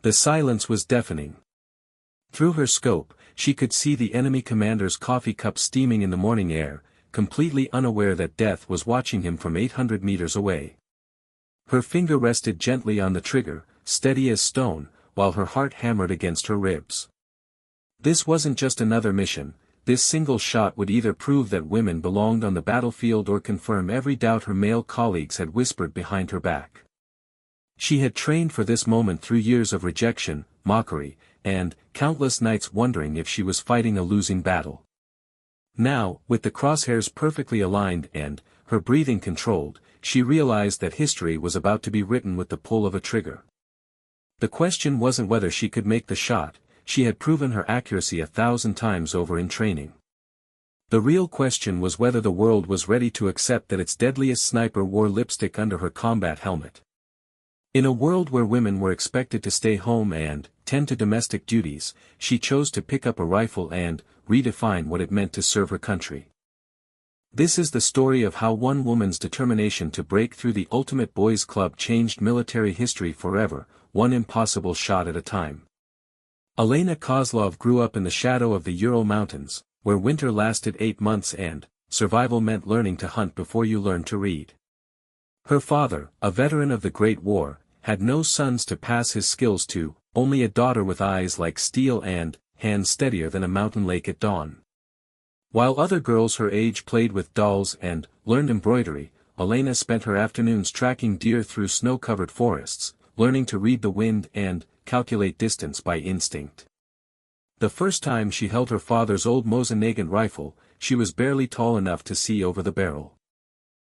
The silence was deafening. Through her scope, she could see the enemy commander's coffee cup steaming in the morning air, completely unaware that death was watching him from 800 meters away. Her finger rested gently on the trigger, steady as stone, while her heart hammered against her ribs. This wasn't just another mission. This single shot would either prove that women belonged on the battlefield or confirm every doubt her male colleagues had whispered behind her back. She had trained for this moment through years of rejection, mockery, and countless nights wondering if she was fighting a losing battle. Now, with the crosshairs perfectly aligned and her breathing controlled, she realized that history was about to be written with the pull of a trigger. The question wasn't whether she could make the shot. She had proven her accuracy 1,000 times over in training. The real question was whether the world was ready to accept that its deadliest sniper wore lipstick under her combat helmet. In a world where women were expected to stay home and tend to domestic duties, she chose to pick up a rifle and redefine what it meant to serve her country. This is the story of how one woman's determination to break through the ultimate boys' club changed military history forever, one impossible shot at a time. Elena Kozlov grew up in the shadow of the Ural Mountains, where winter lasted 8 months and survival meant learning to hunt before you learned to read. Her father, a veteran of the Great War, had no sons to pass his skills to, only a daughter with eyes like steel and hands steadier than a mountain lake at dawn. While other girls her age played with dolls and learned embroidery, Elena spent her afternoons tracking deer through snow-covered forests, learning to read the wind and calculate distance by instinct. The first time she held her father's old Mosin-Nagant rifle, she was barely tall enough to see over the barrel.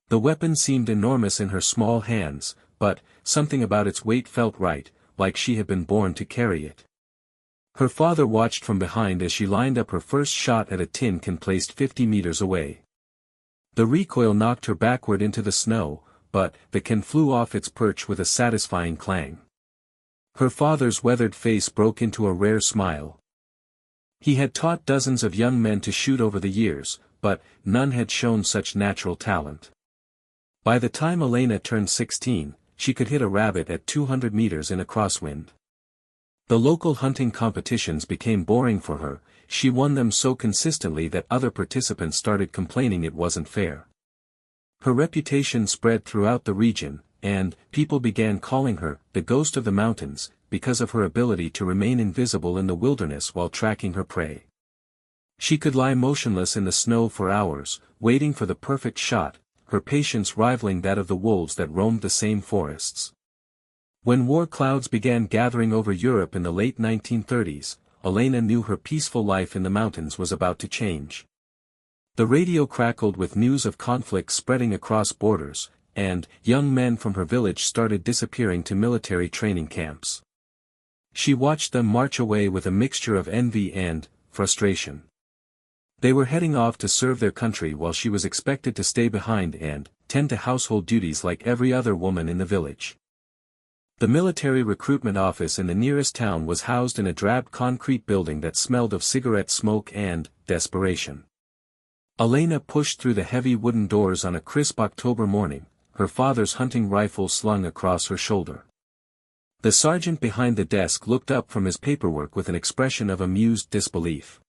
The weapon seemed enormous in her small hands, but something about its weight felt right, like she had been born to carry it. Her father watched from behind as she lined up her first shot at a tin can placed 50 meters away. The recoil knocked her backward into the snow, but the can flew off its perch with a satisfying clang. Her father's weathered face broke into a rare smile. He had taught dozens of young men to shoot over the years, but none had shown such natural talent. By the time Elena turned 16, she could hit a rabbit at 200 meters in a crosswind. The local hunting competitions became boring for her. She won them so consistently that other participants started complaining it wasn't fair. Her reputation spread throughout the region, and people began calling her the Ghost of the Mountains, because of her ability to remain invisible in the wilderness while tracking her prey. She could lie motionless in the snow for hours, waiting for the perfect shot, her patience rivaling that of the wolves that roamed the same forests. When war clouds began gathering over Europe in the late 1930s, Elena knew her peaceful life in the mountains was about to change. The radio crackled with news of conflicts spreading across borders, and young men from her village started disappearing to military training camps. She watched them march away with a mixture of envy and frustration. They were heading off to serve their country while she was expected to stay behind and tend to household duties like every other woman in the village. The military recruitment office in the nearest town was housed in a drab concrete building that smelled of cigarette smoke and desperation. Elena pushed through the heavy wooden doors on a crisp October morning, her father's hunting rifle slung across her shoulder. The sergeant behind the desk looked up from his paperwork with an expression of amused disbelief.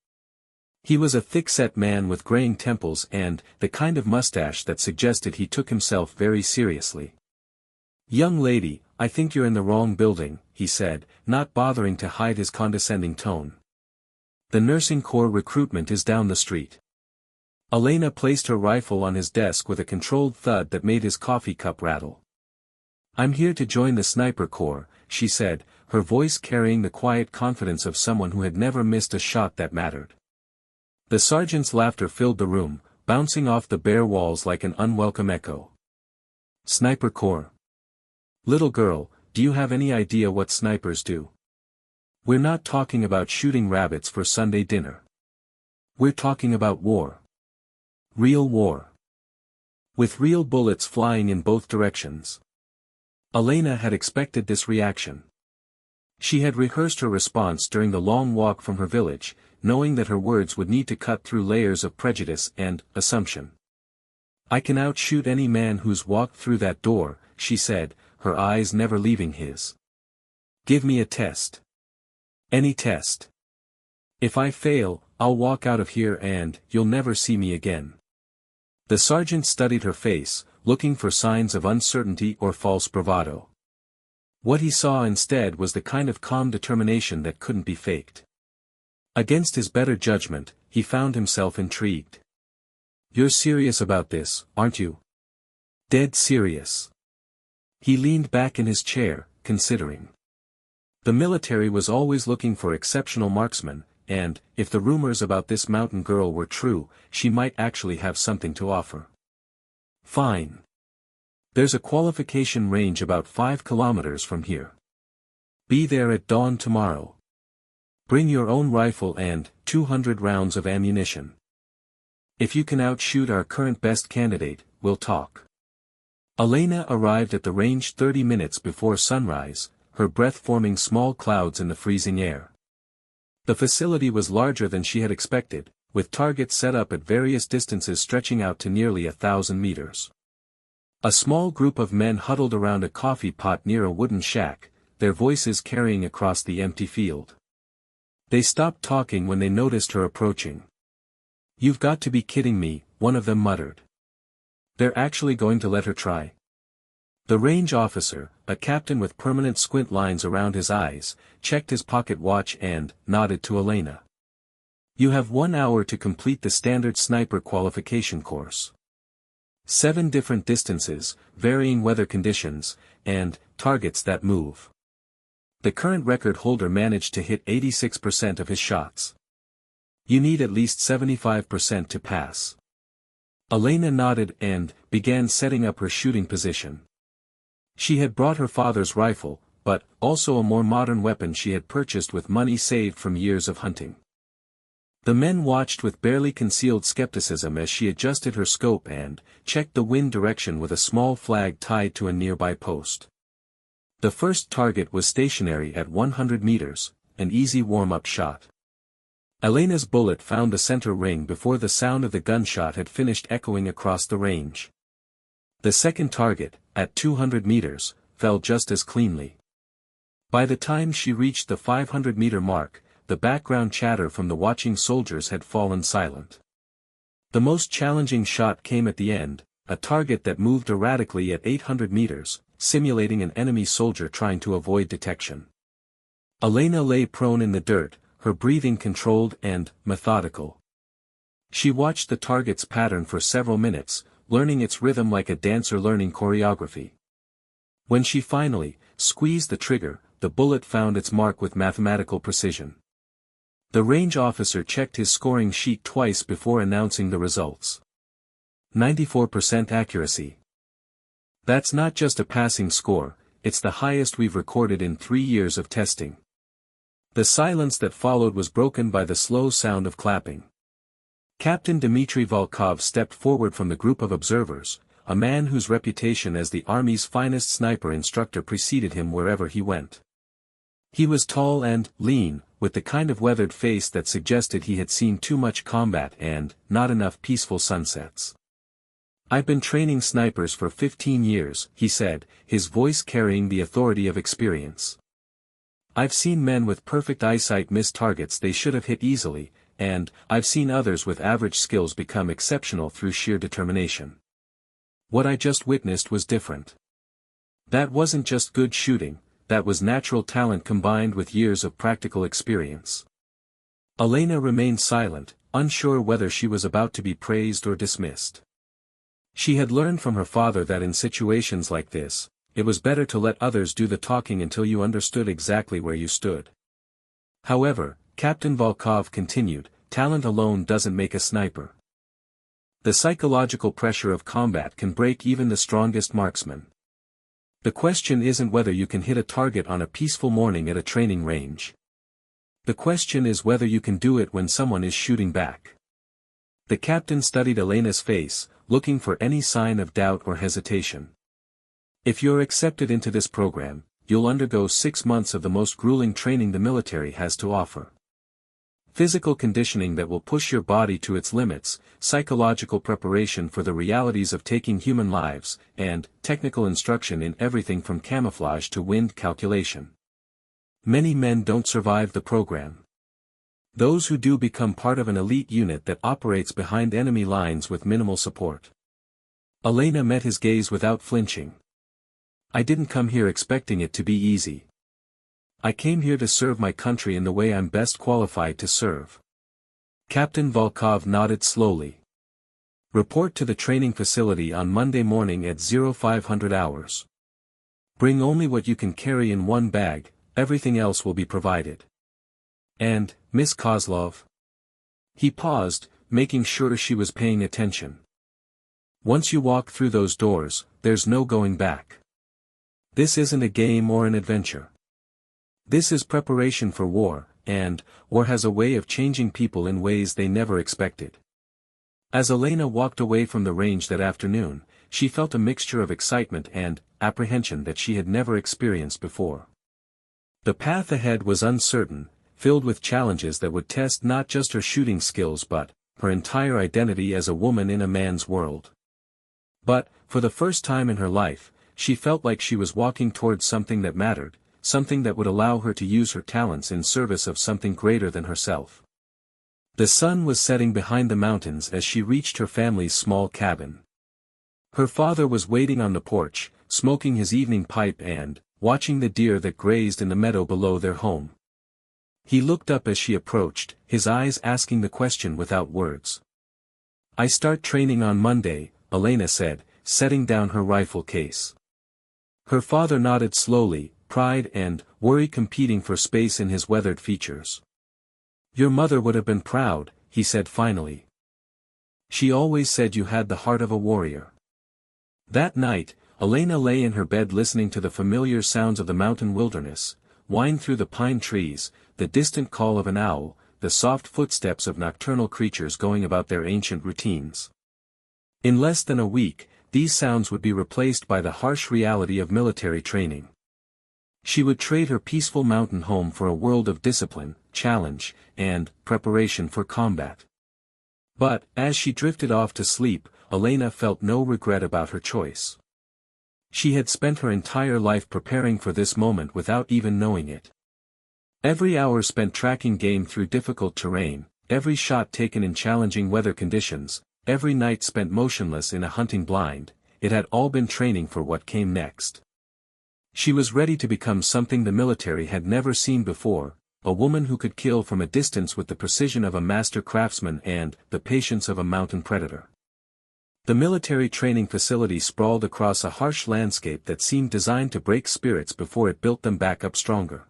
He was a thick-set man with graying temples and the kind of mustache that suggested he took himself very seriously. "Young lady, I think you're in the wrong building," he said, not bothering to hide his condescending tone. "The nursing corps recruitment is down the street." Elena placed her rifle on his desk with a controlled thud that made his coffee cup rattle. "I'm here to join the sniper corps," she said, her voice carrying the quiet confidence of someone who had never missed a shot that mattered. The sergeant's laughter filled the room, bouncing off the bare walls like an unwelcome echo. "Sniper corps? Little girl, do you have any idea what snipers do? We're not talking about shooting rabbits for Sunday dinner. We're talking about war. Real war. With real bullets flying in both directions." Elena had expected this reaction. She had rehearsed her response during the long walk from her village, knowing that her words would need to cut through layers of prejudice and assumption. "I can outshoot any man who's walked through that door," she said, her eyes never leaving his. Give me a test. Any test. If I fail, I'll walk out of here and you'll never see me again. The sergeant studied her face, looking for signs of uncertainty or false bravado. What he saw instead was the kind of calm determination that couldn't be faked. Against his better judgment, he found himself intrigued. You're serious about this, aren't you? Dead serious. He leaned back in his chair, considering. The military was always looking for exceptional marksmen, and, if the rumors about this mountain girl were true, she might actually have something to offer. Fine. There's a qualification range about 5 kilometers from here. Be there at dawn tomorrow. Bring your own rifle and 200 rounds of ammunition. If you can outshoot our current best candidate, we'll talk. Elena arrived at the range 30 minutes before sunrise, her breath forming small clouds in the freezing air. The facility was larger than she had expected, with targets set up at various distances stretching out to nearly 1,000 meters. A small group of men huddled around a coffee pot near a wooden shack, their voices carrying across the empty field. They stopped talking when they noticed her approaching. You've got to be kidding me, one of them muttered. They're actually going to let her try? The range officer, a captain with permanent squint lines around his eyes, checked his pocket watch and nodded to Elena. You have 1 hour to complete the standard sniper qualification course. 7 different distances, varying weather conditions, and targets that move. The current record holder managed to hit 86% of his shots. You need at least 75% to pass. Elena nodded and began setting up her shooting position. She had brought her father's rifle, but also a more modern weapon she had purchased with money saved from years of hunting. The men watched with barely concealed skepticism as she adjusted her scope and checked the wind direction with a small flag tied to a nearby post. The first target was stationary at 100 meters, an easy warm-up shot. Elena's bullet found the center ring before the sound of the gunshot had finished echoing across the range. The second target, at 200 meters, fell just as cleanly. By the time she reached the 500-meter mark, the background chatter from the watching soldiers had fallen silent. The most challenging shot came at the end, a target that moved erratically at 800 meters, simulating an enemy soldier trying to avoid detection. Elena lay prone in the dirt, her breathing controlled and methodical. She watched the target's pattern for several minutes, learning its rhythm like a dancer learning choreography. When she finally squeezed the trigger, the bullet found its mark with mathematical precision. The range officer checked his scoring sheet twice before announcing the results. 94% accuracy. That's not just a passing score, it's the highest we've recorded in 3 years of testing. The silence that followed was broken by the slow sound of clapping. Captain Dmitry Volkov stepped forward from the group of observers, a man whose reputation as the Army's finest sniper instructor preceded him wherever he went. He was tall and lean, with the kind of weathered face that suggested he had seen too much combat and not enough peaceful sunsets. I've been training snipers for 15 years, he said, his voice carrying the authority of experience. I've seen men with perfect eyesight miss targets they should have hit easily, and I've seen others with average skills become exceptional through sheer determination. What I just witnessed was different. That wasn't just good shooting, that was natural talent combined with years of practical experience. Elena remained silent, unsure whether she was about to be praised or dismissed. She had learned from her father that in situations like this, it was better to let others do the talking until you understood exactly where you stood. However, Captain Volkov continued, talent alone doesn't make a sniper. The psychological pressure of combat can break even the strongest marksman. The question isn't whether you can hit a target on a peaceful morning at a training range. The question is whether you can do it when someone is shooting back. The captain studied Elena's face, looking for any sign of doubt or hesitation. If you're accepted into this program, you'll undergo 6 months of the most grueling training the military has to offer. Physical conditioning that will push your body to its limits, psychological preparation for the realities of taking human lives, and technical instruction in everything from camouflage to wind calculation. Many men don't survive the program. Those who do become part of an elite unit that operates behind enemy lines with minimal support. Elena met his gaze without flinching. I didn't come here expecting it to be easy. I came here to serve my country in the way I'm best qualified to serve. Captain Volkov nodded slowly. Report to the training facility on Monday morning at 0500 hours. Bring only what you can carry in one bag, everything else will be provided. And, Miss Kozlov? He paused, making sure she was paying attention. Once you walk through those doors, there's no going back. This isn't a game or an adventure. This is preparation for war, and war has a way of changing people in ways they never expected. As Elena walked away from the range that afternoon, she felt a mixture of excitement and apprehension that she had never experienced before. The path ahead was uncertain, filled with challenges that would test not just her shooting skills but her entire identity as a woman in a man's world. But, for the first time in her life, she felt like she was walking towards something that mattered, something that would allow her to use her talents in service of something greater than herself. The sun was setting behind the mountains as she reached her family's small cabin. Her father was waiting on the porch, smoking his evening pipe and watching the deer that grazed in the meadow below their home. He looked up as she approached, his eyes asking the question without words. I start training on Monday, Elena said, setting down her rifle case. Her father nodded slowly, pride and worry competing for space in his weathered features. Your mother would have been proud, he said finally. She always said you had the heart of a warrior. That night, Elena lay in her bed listening to the familiar sounds of the mountain wilderness, wind through the pine trees, the distant call of an owl, the soft footsteps of nocturnal creatures going about their ancient routines. In less than a week, these sounds would be replaced by the harsh reality of military training. She would trade her peaceful mountain home for a world of discipline, challenge, and preparation for combat. But, as she drifted off to sleep, Elena felt no regret about her choice. She had spent her entire life preparing for this moment without even knowing it. Every hour spent tracking game through difficult terrain, every shot taken in challenging weather conditions, every night spent motionless in a hunting blind, it had all been training for what came next. She was ready to become something the military had never seen before, a woman who could kill from a distance with the precision of a master craftsman and the patience of a mountain predator. The military training facility sprawled across a harsh landscape that seemed designed to break spirits before it built them back up stronger.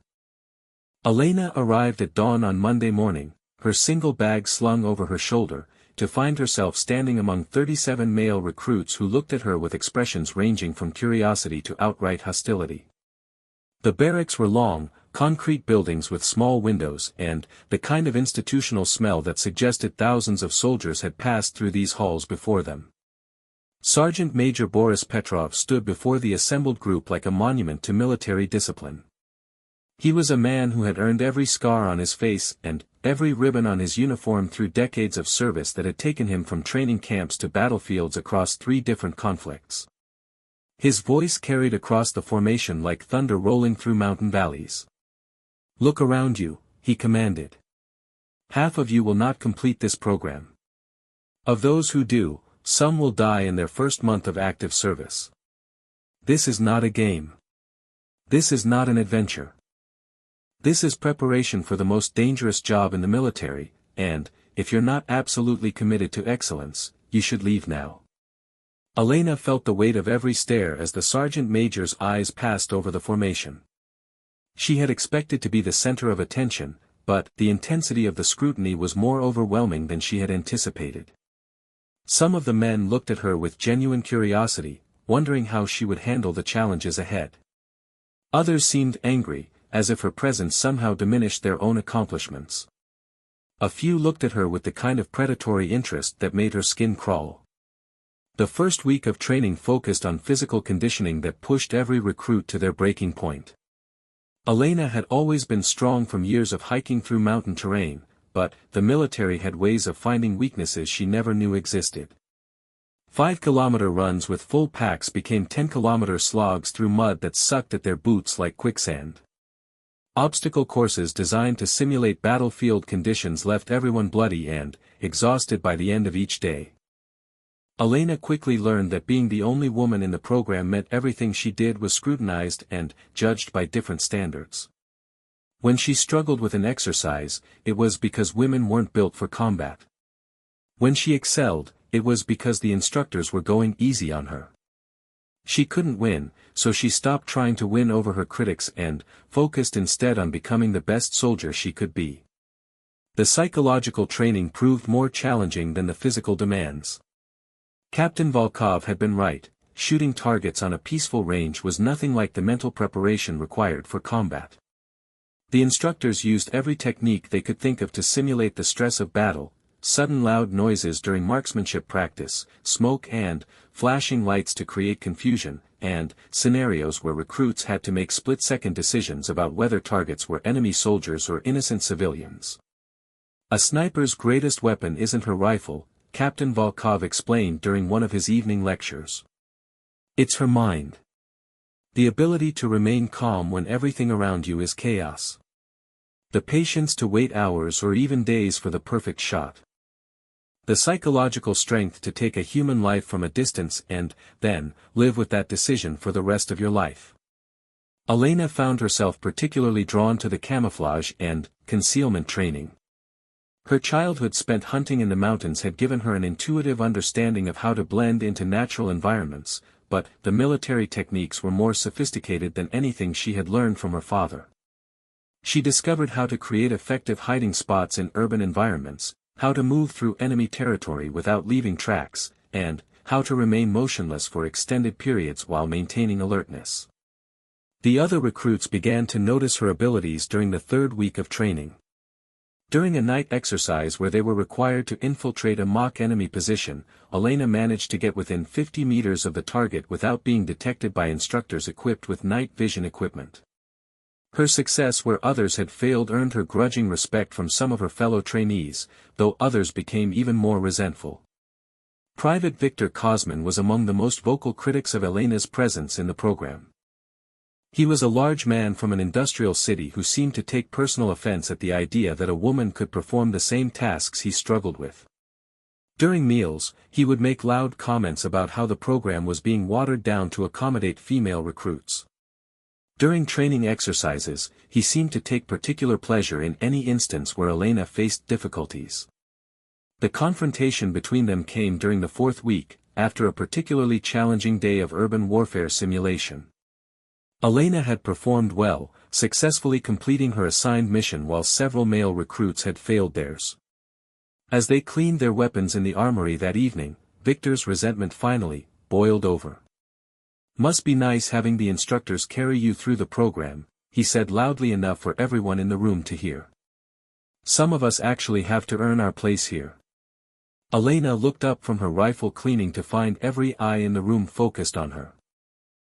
Elena arrived at dawn on Monday morning, her single bag slung over her shoulder, to find herself standing among 37 male recruits who looked at her with expressions ranging from curiosity to outright hostility. The barracks were long, concrete buildings with small windows and the kind of institutional smell that suggested thousands of soldiers had passed through these halls before them. Sergeant Major Boris Petrov stood before the assembled group like a monument to military discipline. He was a man who had earned every scar on his face and every ribbon on his uniform through decades of service that had taken him from training camps to battlefields across 3 different conflicts. His voice carried across the formation like thunder rolling through mountain valleys. Look around you, he commanded. Half of you will not complete this program. Of those who do, some will die in their first month of active service. This is not a game. This is not an adventure. This is preparation for the most dangerous job in the military, and, if you're not absolutely committed to excellence, you should leave now. Elena felt the weight of every stare as the sergeant major's eyes passed over the formation. She had expected to be the center of attention, but the intensity of the scrutiny was more overwhelming than she had anticipated. Some of the men looked at her with genuine curiosity, wondering how she would handle the challenges ahead. Others seemed angry, as if her presence somehow diminished their own accomplishments. A few looked at her with the kind of predatory interest that made her skin crawl. The first week of training focused on physical conditioning that pushed every recruit to their breaking point. Elena had always been strong from years of hiking through mountain terrain, but the military had ways of finding weaknesses she never knew existed. 5-kilometer runs with full packs became 10-kilometer slogs through mud that sucked at their boots like quicksand. Obstacle courses designed to simulate battlefield conditions left everyone bloody and exhausted by the end of each day. Elena quickly learned that being the only woman in the program meant everything she did was scrutinized and judged by different standards. When she struggled with an exercise, it was because women weren't built for combat. When she excelled, it was because the instructors were going easy on her. She couldn't win, so she stopped trying to win over her critics and focused instead on becoming the best soldier she could be. The psychological training proved more challenging than the physical demands. Captain Volkov had been right, shooting targets on a peaceful range was nothing like the mental preparation required for combat. The instructors used every technique they could think of to simulate the stress of battle: sudden loud noises during marksmanship practice, smoke and flashing lights to create confusion, and scenarios where recruits had to make split-second decisions about whether targets were enemy soldiers or innocent civilians. A sniper's greatest weapon isn't her rifle, Captain Volkov explained during one of his evening lectures. It's her mind. The ability to remain calm when everything around you is chaos. The patience to wait hours or even days for the perfect shot. The psychological strength to take a human life from a distance and, then, live with that decision for the rest of your life. Elena found herself particularly drawn to the camouflage and concealment training. Her childhood spent hunting in the mountains had given her an intuitive understanding of how to blend into natural environments, but the military techniques were more sophisticated than anything she had learned from her father. She discovered how to create effective hiding spots in urban environments, how to move through enemy territory without leaving tracks, and how to remain motionless for extended periods while maintaining alertness. The other recruits began to notice her abilities during the third week of training. During a night exercise where they were required to infiltrate a mock enemy position, Elena managed to get within 50 meters of the target without being detected by instructors equipped with night vision equipment. Her success where others had failed earned her grudging respect from some of her fellow trainees, though others became even more resentful. Private Victor Kozman was among the most vocal critics of Elena's presence in the program. He was a large man from an industrial city who seemed to take personal offense at the idea that a woman could perform the same tasks he struggled with. During meals, he would make loud comments about how the program was being watered down to accommodate female recruits. During training exercises, he seemed to take particular pleasure in any instance where Elena faced difficulties. The confrontation between them came during the fourth week, after a particularly challenging day of urban warfare simulation. Elena had performed well, successfully completing her assigned mission while several male recruits had failed theirs. As they cleaned their weapons in the armory that evening, Victor's resentment finally boiled over. "Must be nice having the instructors carry you through the program," he said loudly enough for everyone in the room to hear. "Some of us actually have to earn our place here." Elena looked up from her rifle cleaning to find every eye in the room focused on her.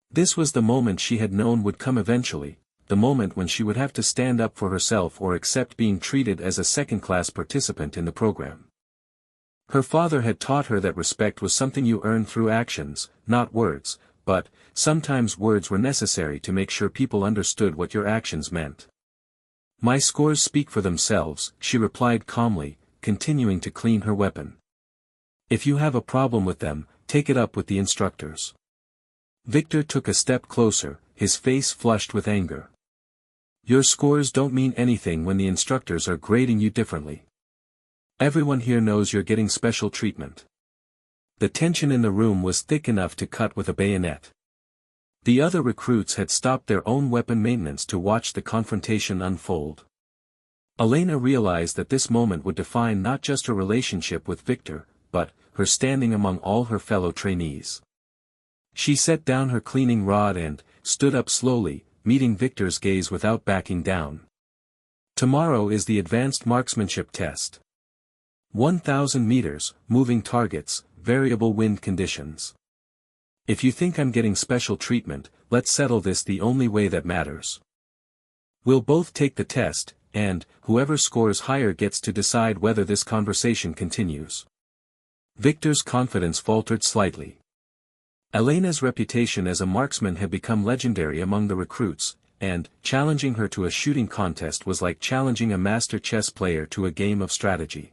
This was the moment she had known would come eventually, the moment when she would have to stand up for herself or accept being treated as a second-class participant in the program. Her father had taught her that respect was something you earned through actions, not words, but sometimes words were necessary to make sure people understood what your actions meant. "My scores speak for themselves," she replied calmly, continuing to clean her weapon. "If you have a problem with them, take it up with the instructors." Victor took a step closer, his face flushed with anger. "Your scores don't mean anything when the instructors are grading you differently. Everyone here knows you're getting special treatment." The tension in the room was thick enough to cut with a bayonet. The other recruits had stopped their own weapon maintenance to watch the confrontation unfold. Elena realized that this moment would define not just her relationship with Victor, but her standing among all her fellow trainees. She set down her cleaning rod and stood up slowly, meeting Victor's gaze without backing down. "Tomorrow is the advanced marksmanship test. 1,000 meters, moving targets, variable wind conditions. If you think I'm getting special treatment, let's settle this the only way that matters. We'll both take the test, and whoever scores higher gets to decide whether this conversation continues." Victor's confidence faltered slightly. Elena's reputation as a marksman had become legendary among the recruits, and challenging her to a shooting contest was like challenging a master chess player to a game of strategy.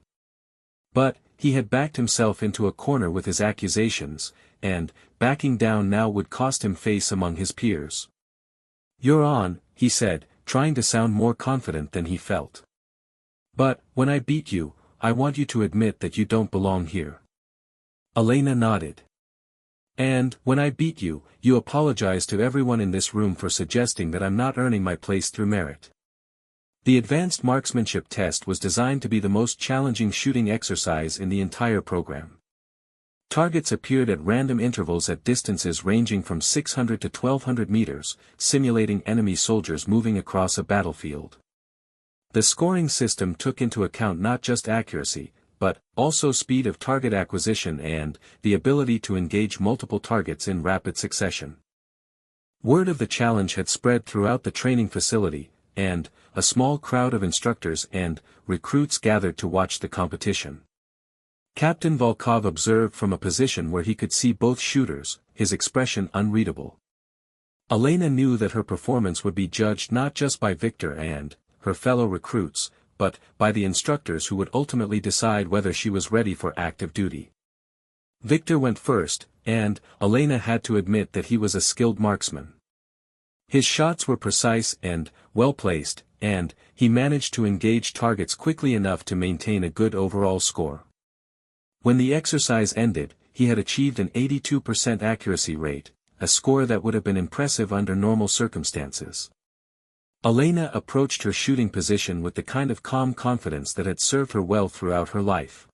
But, he had backed himself into a corner with his accusations, and, backing down now would cost him face among his peers. "You're on," he said, trying to sound more confident than he felt. "But, when I beat you, I want you to admit that you don't belong here." Elena nodded. "And, when I beat you, you apologize to everyone in this room for suggesting that I'm not earning my place through merit." The advanced marksmanship test was designed to be the most challenging shooting exercise in the entire program. Targets appeared at random intervals at distances ranging from 600 to 1200 meters, simulating enemy soldiers moving across a battlefield. The scoring system took into account not just accuracy, but also speed of target acquisition and the ability to engage multiple targets in rapid succession. Word of the challenge had spread throughout the training facility, and a small crowd of instructors and recruits gathered to watch the competition. Captain Volkov observed from a position where he could see both shooters, his expression unreadable. Elena knew that her performance would be judged not just by Victor and her fellow recruits, but by the instructors who would ultimately decide whether she was ready for active duty. Victor went first, and Elena had to admit that he was a skilled marksman. His shots were precise and well-placed, and he managed to engage targets quickly enough to maintain a good overall score. When the exercise ended, he had achieved an 82% accuracy rate, a score that would have been impressive under normal circumstances. Elena approached her shooting position with the kind of calm confidence that had served her well throughout her life.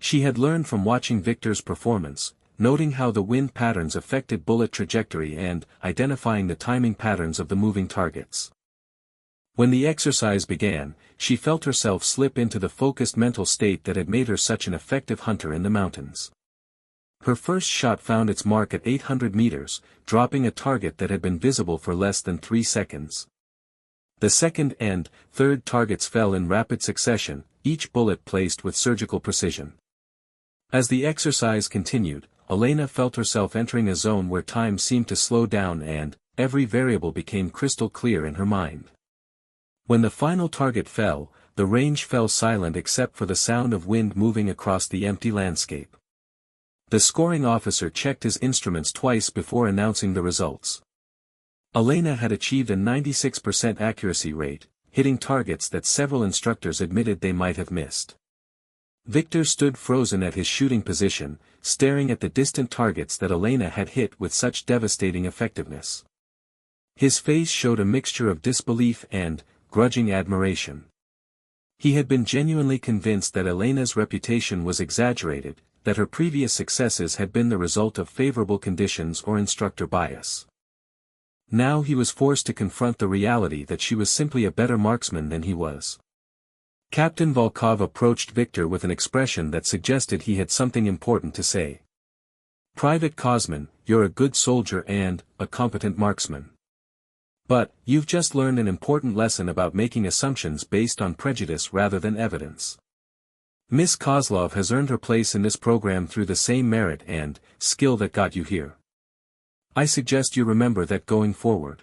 She had learned from watching Victor's performance, noting how the wind patterns affected bullet trajectory and identifying the timing patterns of the moving targets. When the exercise began, she felt herself slip into the focused mental state that had made her such an effective hunter in the mountains. Her first shot found its mark at 800 meters, dropping a target that had been visible for less than 3 seconds. The second and third targets fell in rapid succession, each bullet placed with surgical precision. As the exercise continued, Elena felt herself entering a zone where time seemed to slow down and every variable became crystal clear in her mind. When the final target fell, the range fell silent except for the sound of wind moving across the empty landscape. The scoring officer checked his instruments twice before announcing the results. Elena had achieved a 96% accuracy rate, hitting targets that several instructors admitted they might have missed. Victor stood frozen at his shooting position, staring at the distant targets that Elena had hit with such devastating effectiveness. His face showed a mixture of disbelief and grudging admiration. He had been genuinely convinced that Elena's reputation was exaggerated, that her previous successes had been the result of favorable conditions or instructor bias. Now he was forced to confront the reality that she was simply a better marksman than he was. Captain Volkov approached Victor with an expression that suggested he had something important to say. "Private Kosman, you're a good soldier and a competent marksman. But, you've just learned an important lesson about making assumptions based on prejudice rather than evidence. Miss Kozlov has earned her place in this program through the same merit and skill that got you here. I suggest you remember that going forward."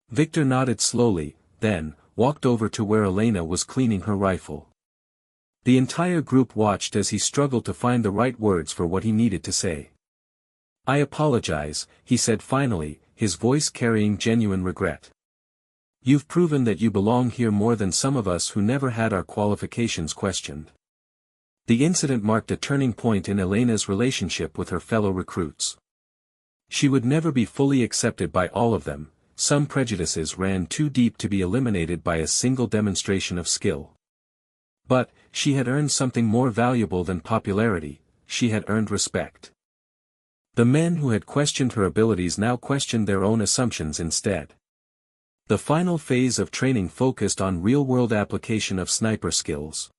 Victor nodded slowly, then walked over to where Elena was cleaning her rifle. The entire group watched as he struggled to find the right words for what he needed to say. "I apologize," he said finally, his voice carrying genuine regret. "You've proven that you belong here more than some of us who never had our qualifications questioned." The incident marked a turning point in Elena's relationship with her fellow recruits. She would never be fully accepted by all of them, some prejudices ran too deep to be eliminated by a single demonstration of skill. But, she had earned something more valuable than popularity, she had earned respect. The men who had questioned her abilities now questioned their own assumptions instead. The final phase of training focused on real-world application of sniper skills.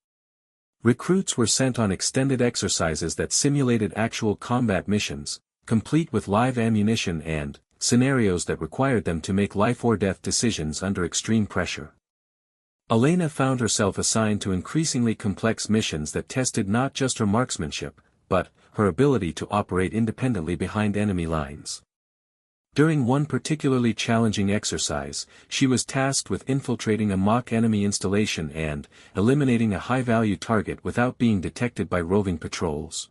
Recruits were sent on extended exercises that simulated actual combat missions, complete with live ammunition and scenarios that required them to make life-or-death decisions under extreme pressure. Elena found herself assigned to increasingly complex missions that tested not just her marksmanship, but her ability to operate independently behind enemy lines. During one particularly challenging exercise, she was tasked with infiltrating a mock enemy installation and eliminating a high-value target without being detected by roving patrols.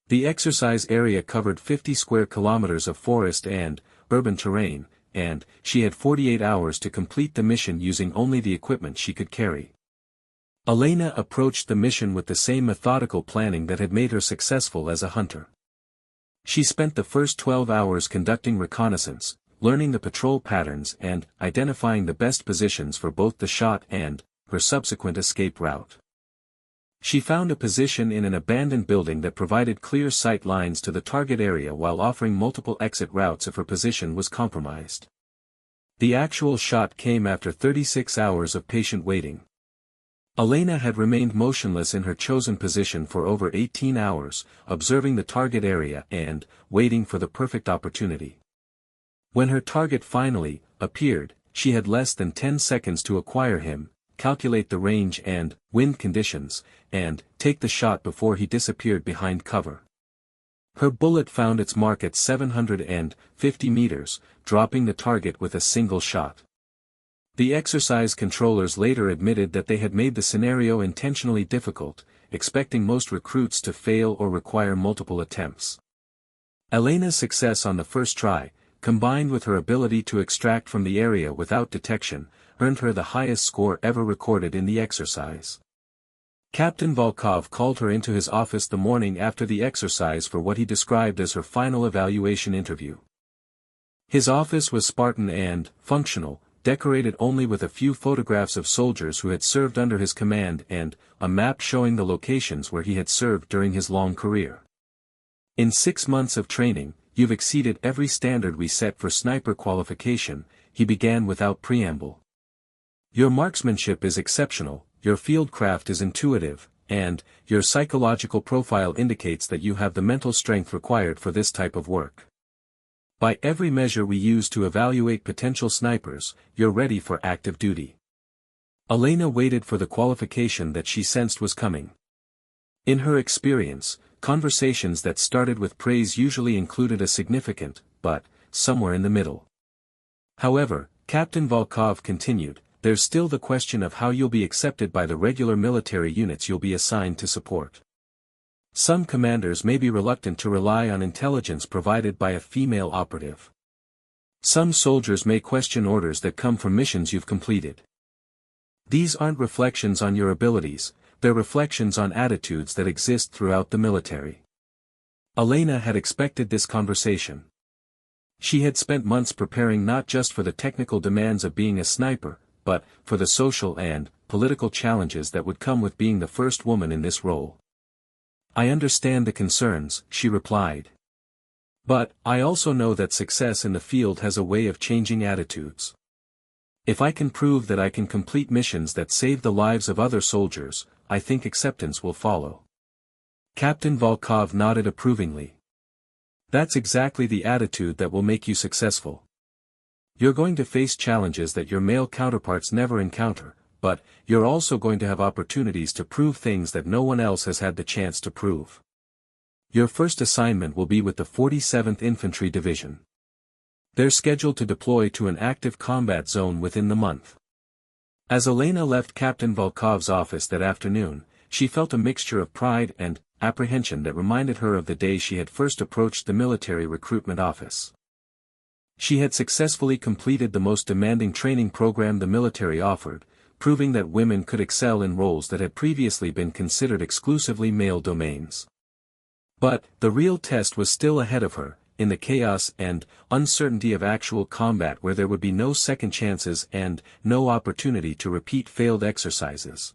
The exercise area covered 50 square kilometers of forest and urban terrain, and she had 48 hours to complete the mission using only the equipment she could carry. Elena approached the mission with the same methodical planning that had made her successful as a hunter. She spent the first 12 hours conducting reconnaissance, learning the patrol patterns and identifying the best positions for both the shot and her subsequent escape route. She found a position in an abandoned building that provided clear sight lines to the target area while offering multiple exit routes if her position was compromised. The actual shot came after 36 hours of patient waiting. Elena had remained motionless in her chosen position for over 18 hours, observing the target area and waiting for the perfect opportunity. When her target finally appeared, she had less than 10 seconds to acquire him, calculate the range and wind conditions, and take the shot before he disappeared behind cover. Her bullet found its mark at 750 meters, dropping the target with a single shot. The exercise controllers later admitted that they had made the scenario intentionally difficult, expecting most recruits to fail or require multiple attempts. Elena's success on the first try, combined with her ability to extract from the area without detection, earned her the highest score ever recorded in the exercise. Captain Volkov called her into his office the morning after the exercise for what he described as her final evaluation interview. His office was Spartan and functional, decorated only with a few photographs of soldiers who had served under his command and a map showing the locations where he had served during his long career. "In 6 months of training, you've exceeded every standard we set for sniper qualification," he began without preamble. "Your marksmanship is exceptional, your fieldcraft is intuitive, and your psychological profile indicates that you have the mental strength required for this type of work. By every measure we use to evaluate potential snipers, you're ready for active duty." Elena waited for the qualification that she sensed was coming. In her experience, conversations that started with praise usually included a significant, but somewhere in the middle. However, Captain Volkov continued, "There's still the question of how you'll be accepted by the regular military units you'll be assigned to support. Some commanders may be reluctant to rely on intelligence provided by a female operative. Some soldiers may question orders that come from missions you've completed. These aren't reflections on your abilities, they're reflections on attitudes that exist throughout the military." Elena had expected this conversation. She had spent months preparing not just for the technical demands of being a sniper, but for the social and political challenges that would come with being the first woman in this role. "I understand the concerns," she replied. "But I also know that success in the field has a way of changing attitudes. If I can prove that I can complete missions that save the lives of other soldiers, I think acceptance will follow." Captain Volkov nodded approvingly. "That's exactly the attitude that will make you successful. You're going to face challenges that your male counterparts never encounter, but you're also going to have opportunities to prove things that no one else has had the chance to prove. Your first assignment will be with the 47th Infantry Division. They're scheduled to deploy to an active combat zone within the month." As Elena left Captain Volkov's office that afternoon, she felt a mixture of pride and apprehension that reminded her of the day she had first approached the military recruitment office. She had successfully completed the most demanding training program the military offered, proving that women could excel in roles that had previously been considered exclusively male domains. But the real test was still ahead of her, in the chaos and uncertainty of actual combat where there would be no second chances and no opportunity to repeat failed exercises.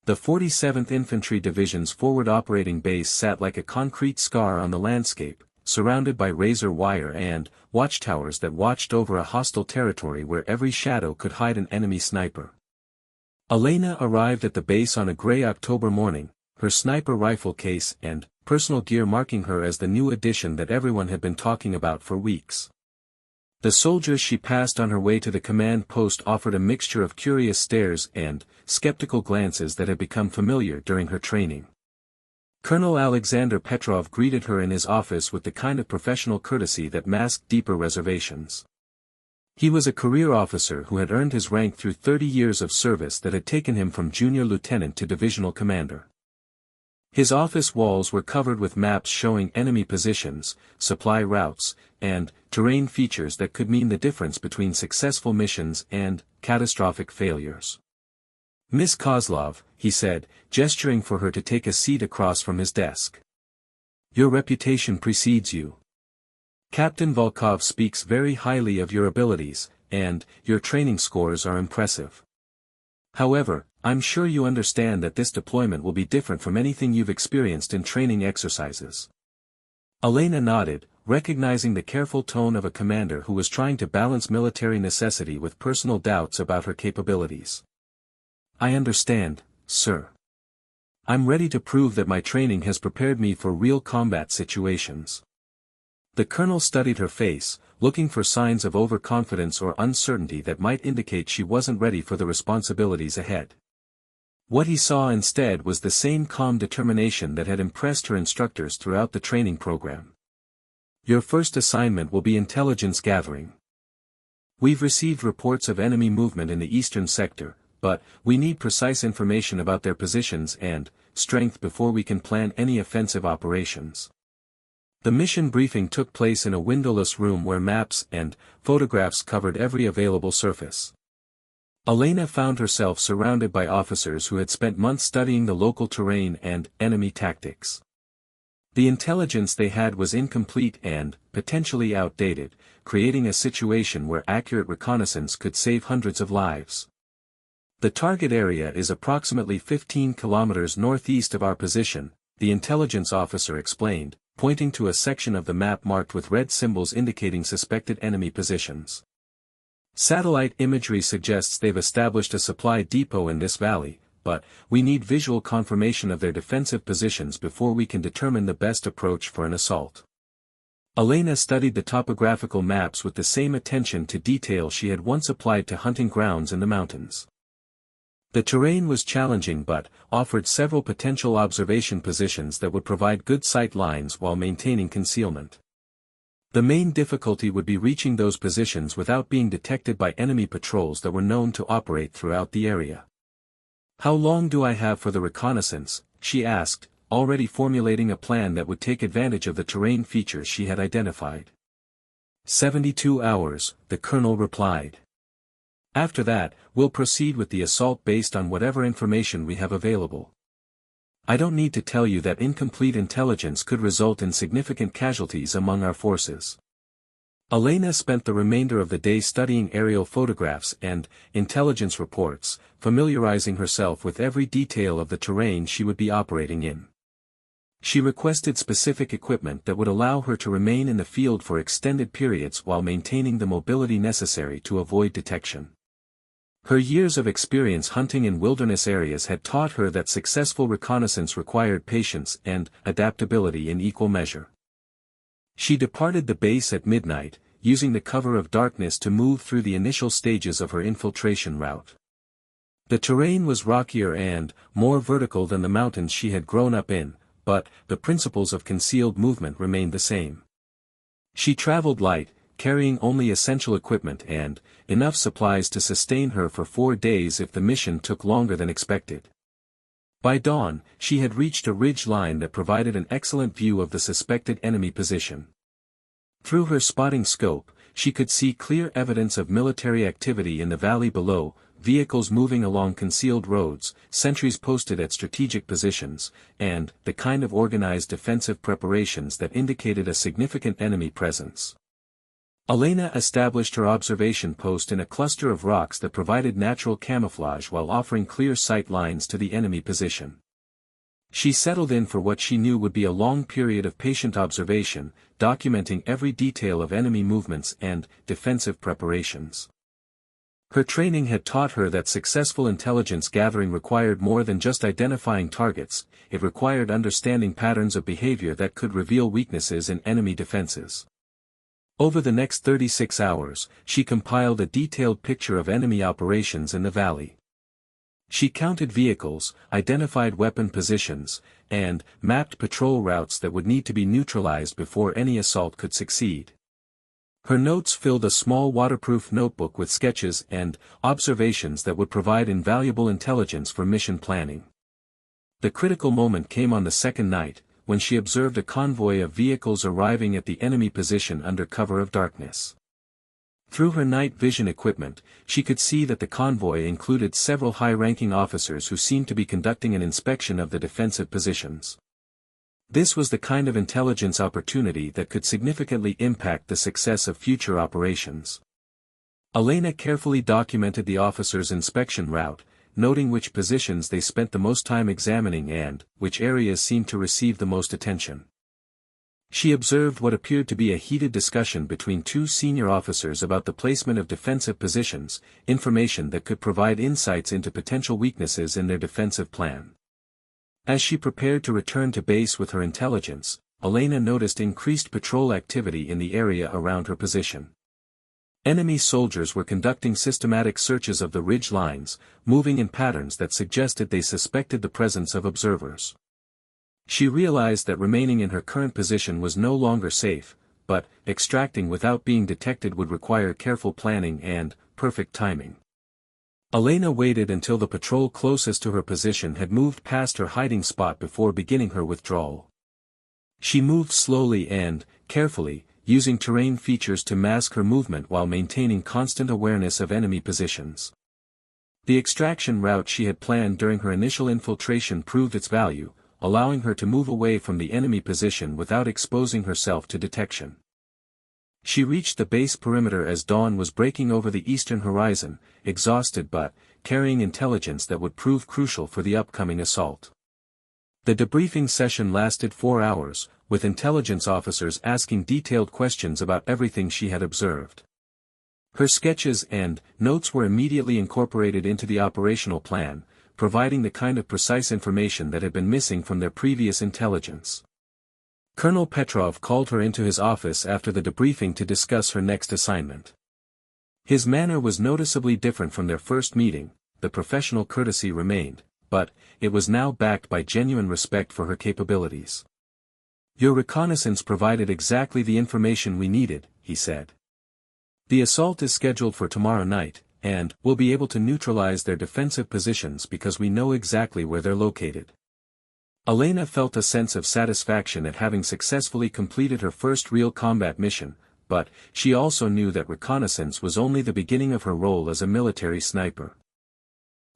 The 47th Infantry Division's forward operating base sat like a concrete scar on the landscape, surrounded by razor wire and watchtowers that watched over a hostile territory where every shadow could hide an enemy sniper. Elena arrived at the base on a gray October morning, her sniper rifle case and personal gear marking her as the new addition that everyone had been talking about for weeks. The soldiers she passed on her way to the command post offered a mixture of curious stares and skeptical glances that had become familiar during her training. Colonel Alexander Petrov greeted her in his office with the kind of professional courtesy that masked deeper reservations. He was a career officer who had earned his rank through 30 years of service that had taken him from junior lieutenant to divisional commander. His office walls were covered with maps showing enemy positions, supply routes, and terrain features that could mean the difference between successful missions and catastrophic failures. "Miss Kozlov," he said, gesturing for her to take a seat across from his desk. "Your reputation precedes you. Captain Volkov speaks very highly of your abilities, and your training scores are impressive. However, I'm sure you understand that this deployment will be different from anything you've experienced in training exercises." Elena nodded, recognizing the careful tone of a commander who was trying to balance military necessity with personal doubts about her capabilities. "I understand, sir. I'm ready to prove that my training has prepared me for real combat situations." The colonel studied her face, looking for signs of overconfidence or uncertainty that might indicate she wasn't ready for the responsibilities ahead. What he saw instead was the same calm determination that had impressed her instructors throughout the training program. "Your first assignment will be intelligence gathering. We've received reports of enemy movement in the eastern sector, but we need precise information about their positions and strength before we can plan any offensive operations." The mission briefing took place in a windowless room where maps and photographs covered every available surface. Elena found herself surrounded by officers who had spent months studying the local terrain and enemy tactics. The intelligence they had was incomplete and potentially outdated, creating a situation where accurate reconnaissance could save hundreds of lives. "The target area is approximately 15 kilometers northeast of our position," the intelligence officer explained, pointing to a section of the map marked with red symbols indicating suspected enemy positions. "Satellite imagery suggests they've established a supply depot in this valley, but we need visual confirmation of their defensive positions before we can determine the best approach for an assault." Elena studied the topographical maps with the same attention to detail she had once applied to hunting grounds in the mountains. The terrain was challenging but offered several potential observation positions that would provide good sight lines while maintaining concealment. The main difficulty would be reaching those positions without being detected by enemy patrols that were known to operate throughout the area. "How long do I have for the reconnaissance?" she asked, already formulating a plan that would take advantage of the terrain features she had identified. 72 hours, the colonel replied. "After that, we'll proceed with the assault based on whatever information we have available. I don't need to tell you that incomplete intelligence could result in significant casualties among our forces." Elena spent the remainder of the day studying aerial photographs and intelligence reports, familiarizing herself with every detail of the terrain she would be operating in. She requested specific equipment that would allow her to remain in the field for extended periods while maintaining the mobility necessary to avoid detection. Her years of experience hunting in wilderness areas had taught her that successful reconnaissance required patience and adaptability in equal measure. She departed the base at midnight, using the cover of darkness to move through the initial stages of her infiltration route. The terrain was rockier and more vertical than the mountains she had grown up in, but the principles of concealed movement remained the same. She traveled light, carrying only essential equipment and enough supplies to sustain her for 4 days if the mission took longer than expected. By dawn, she had reached a ridge line that provided an excellent view of the suspected enemy position. Through her spotting scope, she could see clear evidence of military activity in the valley below, vehicles moving along concealed roads, sentries posted at strategic positions, and the kind of organized defensive preparations that indicated a significant enemy presence. Elena established her observation post in a cluster of rocks that provided natural camouflage while offering clear sight lines to the enemy position. She settled in for what she knew would be a long period of patient observation, documenting every detail of enemy movements and defensive preparations. Her training had taught her that successful intelligence gathering required more than just identifying targets, it required understanding patterns of behavior that could reveal weaknesses in enemy defenses. Over the next 36 hours, she compiled a detailed picture of enemy operations in the valley. She counted vehicles, identified weapon positions, and mapped patrol routes that would need to be neutralized before any assault could succeed. Her notes filled a small waterproof notebook with sketches and observations that would provide invaluable intelligence for mission planning. The critical moment came on the second night, when she observed a convoy of vehicles arriving at the enemy position under cover of darkness. Through her night vision equipment, she could see that the convoy included several high-ranking officers who seemed to be conducting an inspection of the defensive positions. This was the kind of intelligence opportunity that could significantly impact the success of future operations. Elena carefully documented the officers' inspection route, noting which positions they spent the most time examining and which areas seemed to receive the most attention. She observed what appeared to be a heated discussion between two senior officers about the placement of defensive positions, information that could provide insights into potential weaknesses in their defensive plan. As she prepared to return to base with her intelligence, Elena noticed increased patrol activity in the area around her position. Enemy soldiers were conducting systematic searches of the ridge lines, moving in patterns that suggested they suspected the presence of observers. She realized that remaining in her current position was no longer safe, but extracting without being detected would require careful planning and perfect timing. Elena waited until the patrol closest to her position had moved past her hiding spot before beginning her withdrawal. She moved slowly and carefully, using terrain features to mask her movement while maintaining constant awareness of enemy positions. The extraction route she had planned during her initial infiltration proved its value, allowing her to move away from the enemy position without exposing herself to detection. She reached the base perimeter as dawn was breaking over the eastern horizon, exhausted but carrying intelligence that would prove crucial for the upcoming assault. The debriefing session lasted 4 hours, with intelligence officers asking detailed questions about everything she had observed. Her sketches and notes were immediately incorporated into the operational plan, providing the kind of precise information that had been missing from their previous intelligence. Colonel Petrov called her into his office after the debriefing to discuss her next assignment. His manner was noticeably different from their first meeting. The professional courtesy remained, but it was now backed by genuine respect for her capabilities. "Your reconnaissance provided exactly the information we needed," he said. "The assault is scheduled for tomorrow night, and we'll be able to neutralize their defensive positions because we know exactly where they're located." Elena felt a sense of satisfaction at having successfully completed her first real combat mission, but she also knew that reconnaissance was only the beginning of her role as a military sniper.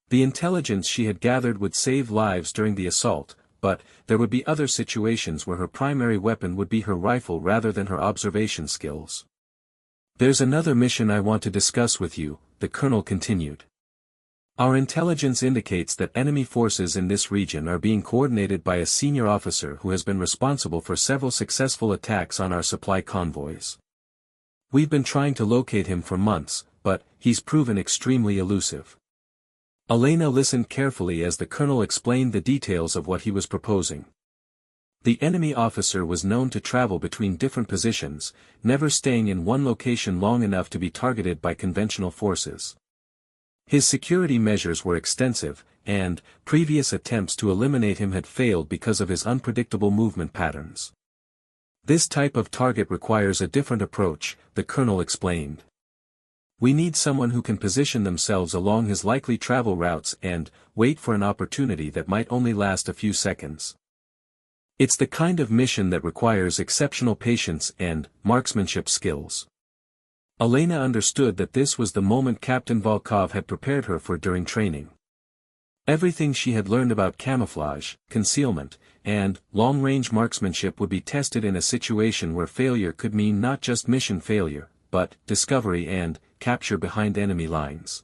The intelligence she had gathered would save lives during the assault, but there would be other situations where her primary weapon would be her rifle rather than her observation skills. "There's another mission I want to discuss with you," the colonel continued. "Our intelligence indicates that enemy forces in this region are being coordinated by a senior officer who has been responsible for several successful attacks on our supply convoys. We've been trying to locate him for months, but he's proven extremely elusive." Elena listened carefully as the colonel explained the details of what he was proposing. The enemy officer was known to travel between different positions, never staying in one location long enough to be targeted by conventional forces. His security measures were extensive, and previous attempts to eliminate him had failed because of his unpredictable movement patterns. "This type of target requires a different approach," the colonel explained. "We need someone who can position themselves along his likely travel routes and wait for an opportunity that might only last a few seconds. It's the kind of mission that requires exceptional patience and marksmanship skills." Elena understood that this was the moment Captain Volkov had prepared her for during training. Everything she had learned about camouflage, concealment, and long-range marksmanship would be tested in a situation where failure could mean not just mission failure, but discovery and capture behind enemy lines.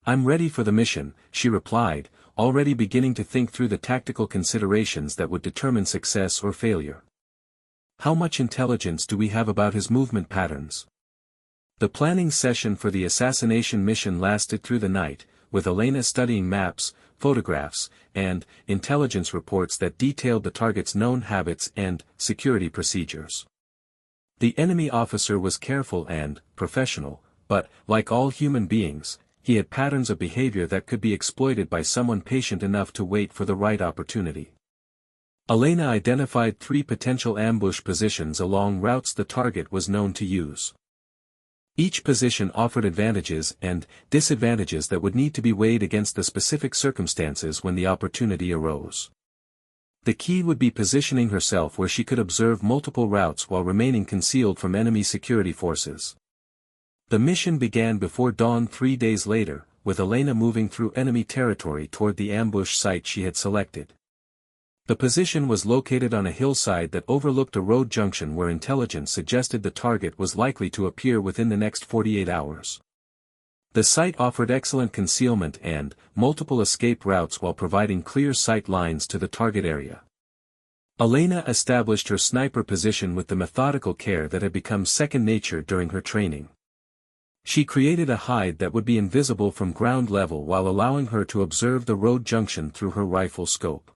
"I'm ready for the mission," she replied, already beginning to think through the tactical considerations that would determine success or failure. "How much intelligence do we have about his movement patterns?" The planning session for the assassination mission lasted through the night, with Elena studying maps, photographs, and intelligence reports that detailed the target's known habits and security procedures. The enemy officer was careful and professional, but, like all human beings, he had patterns of behavior that could be exploited by someone patient enough to wait for the right opportunity. Elena identified 3 potential ambush positions along routes the target was known to use. Each position offered advantages and disadvantages that would need to be weighed against the specific circumstances when the opportunity arose. The key would be positioning herself where she could observe multiple routes while remaining concealed from enemy security forces. The mission began before dawn 3 days later, with Elena moving through enemy territory toward the ambush site she had selected. The position was located on a hillside that overlooked a road junction where intelligence suggested the target was likely to appear within the next 48 hours. The site offered excellent concealment and multiple escape routes while providing clear sight lines to the target area. Elena established her sniper position with the methodical care that had become second nature during her training. She created a hide that would be invisible from ground level while allowing her to observe the road junction through her rifle scope.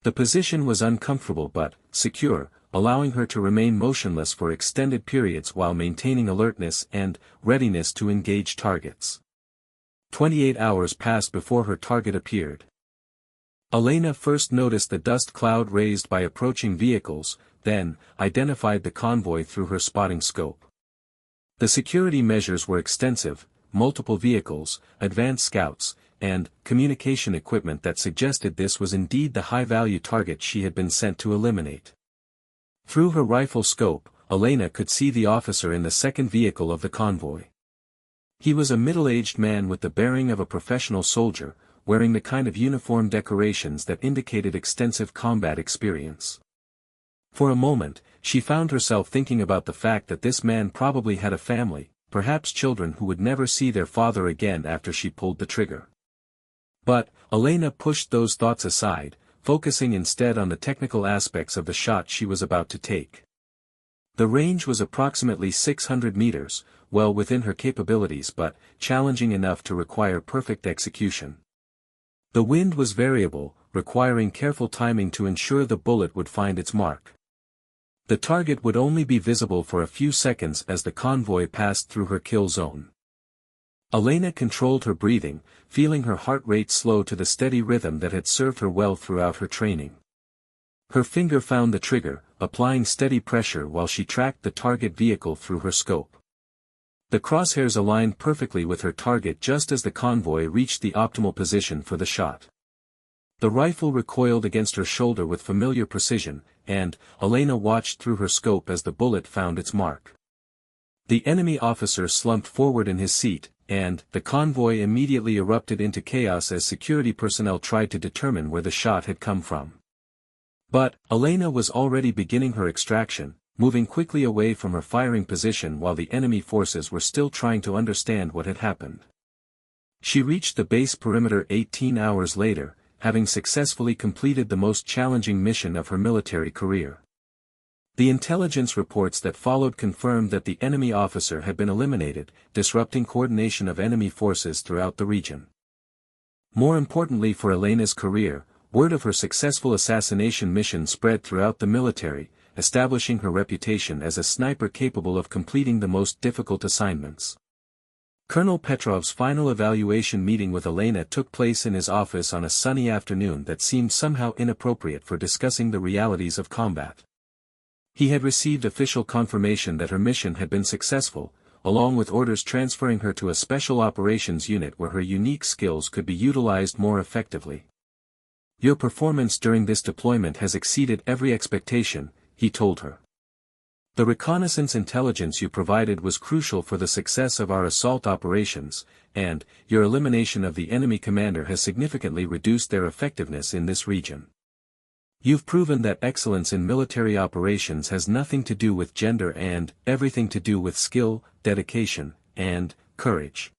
The position was uncomfortable but secure, allowing her to remain motionless for extended periods while maintaining alertness and readiness to engage targets. 28 hours passed before her target appeared. Elena first noticed the dust cloud raised by approaching vehicles, then identified the convoy through her spotting scope. The security measures were extensive: multiple vehicles, advanced scouts, and communication equipment that suggested this was indeed the high-value target she had been sent to eliminate. Through her rifle scope, Elena could see the officer in the second vehicle of the convoy. He was a middle-aged man with the bearing of a professional soldier, wearing the kind of uniform decorations that indicated extensive combat experience. For a moment, she found herself thinking about the fact that this man probably had a family, perhaps children who would never see their father again after she pulled the trigger. But, Elena pushed those thoughts aside, focusing instead on the technical aspects of the shot she was about to take. The range was approximately 600 meters, well within her capabilities but challenging enough to require perfect execution. The wind was variable, requiring careful timing to ensure the bullet would find its mark. The target would only be visible for a few seconds as the convoy passed through her kill zone. Elena controlled her breathing, feeling her heart rate slow to the steady rhythm that had served her well throughout her training. Her finger found the trigger, applying steady pressure while she tracked the target vehicle through her scope. The crosshairs aligned perfectly with her target just as the convoy reached the optimal position for the shot. The rifle recoiled against her shoulder with familiar precision, and Elena watched through her scope as the bullet found its mark. The enemy officer slumped forward in his seat, and the convoy immediately erupted into chaos as security personnel tried to determine where the shot had come from. But, Elena was already beginning her extraction, moving quickly away from her firing position while the enemy forces were still trying to understand what had happened. She reached the base perimeter 18 hours later, having successfully completed the most challenging mission of her military career. The intelligence reports that followed confirmed that the enemy officer had been eliminated, disrupting coordination of enemy forces throughout the region. More importantly for Elena's career, word of her successful assassination mission spread throughout the military, establishing her reputation as a sniper capable of completing the most difficult assignments. Colonel Petrov's final evaluation meeting with Elena took place in his office on a sunny afternoon that seemed somehow inappropriate for discussing the realities of combat. He had received official confirmation that her mission had been successful, along with orders transferring her to a special operations unit where her unique skills could be utilized more effectively. "Your performance during this deployment has exceeded every expectation," he told her. "The reconnaissance intelligence you provided was crucial for the success of our assault operations, and your elimination of the enemy commander has significantly reduced their effectiveness in this region. You've proven that excellence in military operations has nothing to do with gender and everything to do with skill, dedication, and courage."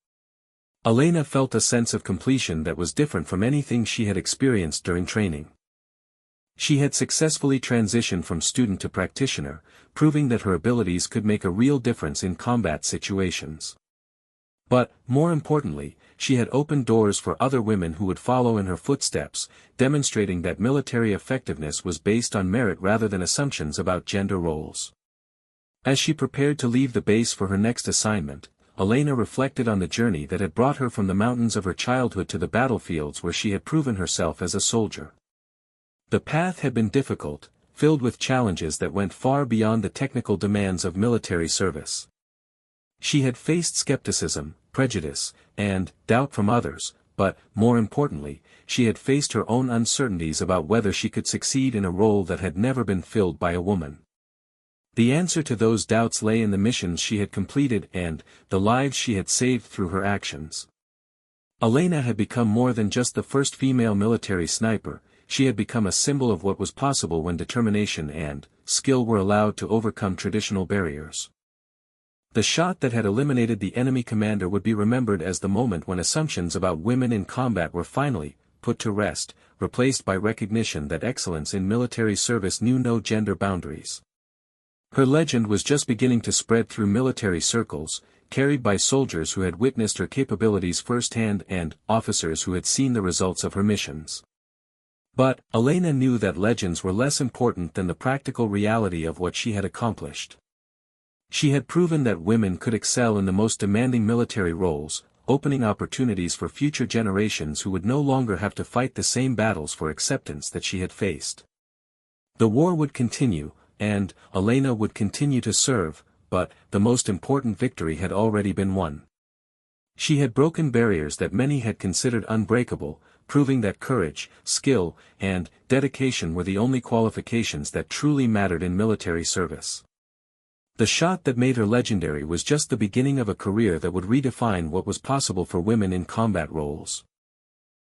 Elena felt a sense of completion that was different from anything she had experienced during training. She had successfully transitioned from student to practitioner, proving that her abilities could make a real difference in combat situations. But, more importantly, she had opened doors for other women who would follow in her footsteps, demonstrating that military effectiveness was based on merit rather than assumptions about gender roles. As she prepared to leave the base for her next assignment, Elena reflected on the journey that had brought her from the mountains of her childhood to the battlefields where she had proven herself as a soldier. The path had been difficult, filled with challenges that went far beyond the technical demands of military service. She had faced skepticism, prejudice, and doubt from others, but, more importantly, she had faced her own uncertainties about whether she could succeed in a role that had never been filled by a woman. The answer to those doubts lay in the missions she had completed and the lives she had saved through her actions. Elena had become more than just the first female military sniper. She had become a symbol of what was possible when determination and skill were allowed to overcome traditional barriers. The shot that had eliminated the enemy commander would be remembered as the moment when assumptions about women in combat were finally put to rest, replaced by recognition that excellence in military service knew no gender boundaries. Her legend was just beginning to spread through military circles, carried by soldiers who had witnessed her capabilities firsthand and officers who had seen the results of her missions. But, Elena knew that legends were less important than the practical reality of what she had accomplished. She had proven that women could excel in the most demanding military roles, opening opportunities for future generations who would no longer have to fight the same battles for acceptance that she had faced. The war would continue, and Elena would continue to serve, but the most important victory had already been won. She had broken barriers that many had considered unbreakable, proving that courage, skill, and dedication were the only qualifications that truly mattered in military service. The shot that made her legendary was just the beginning of a career that would redefine what was possible for women in combat roles.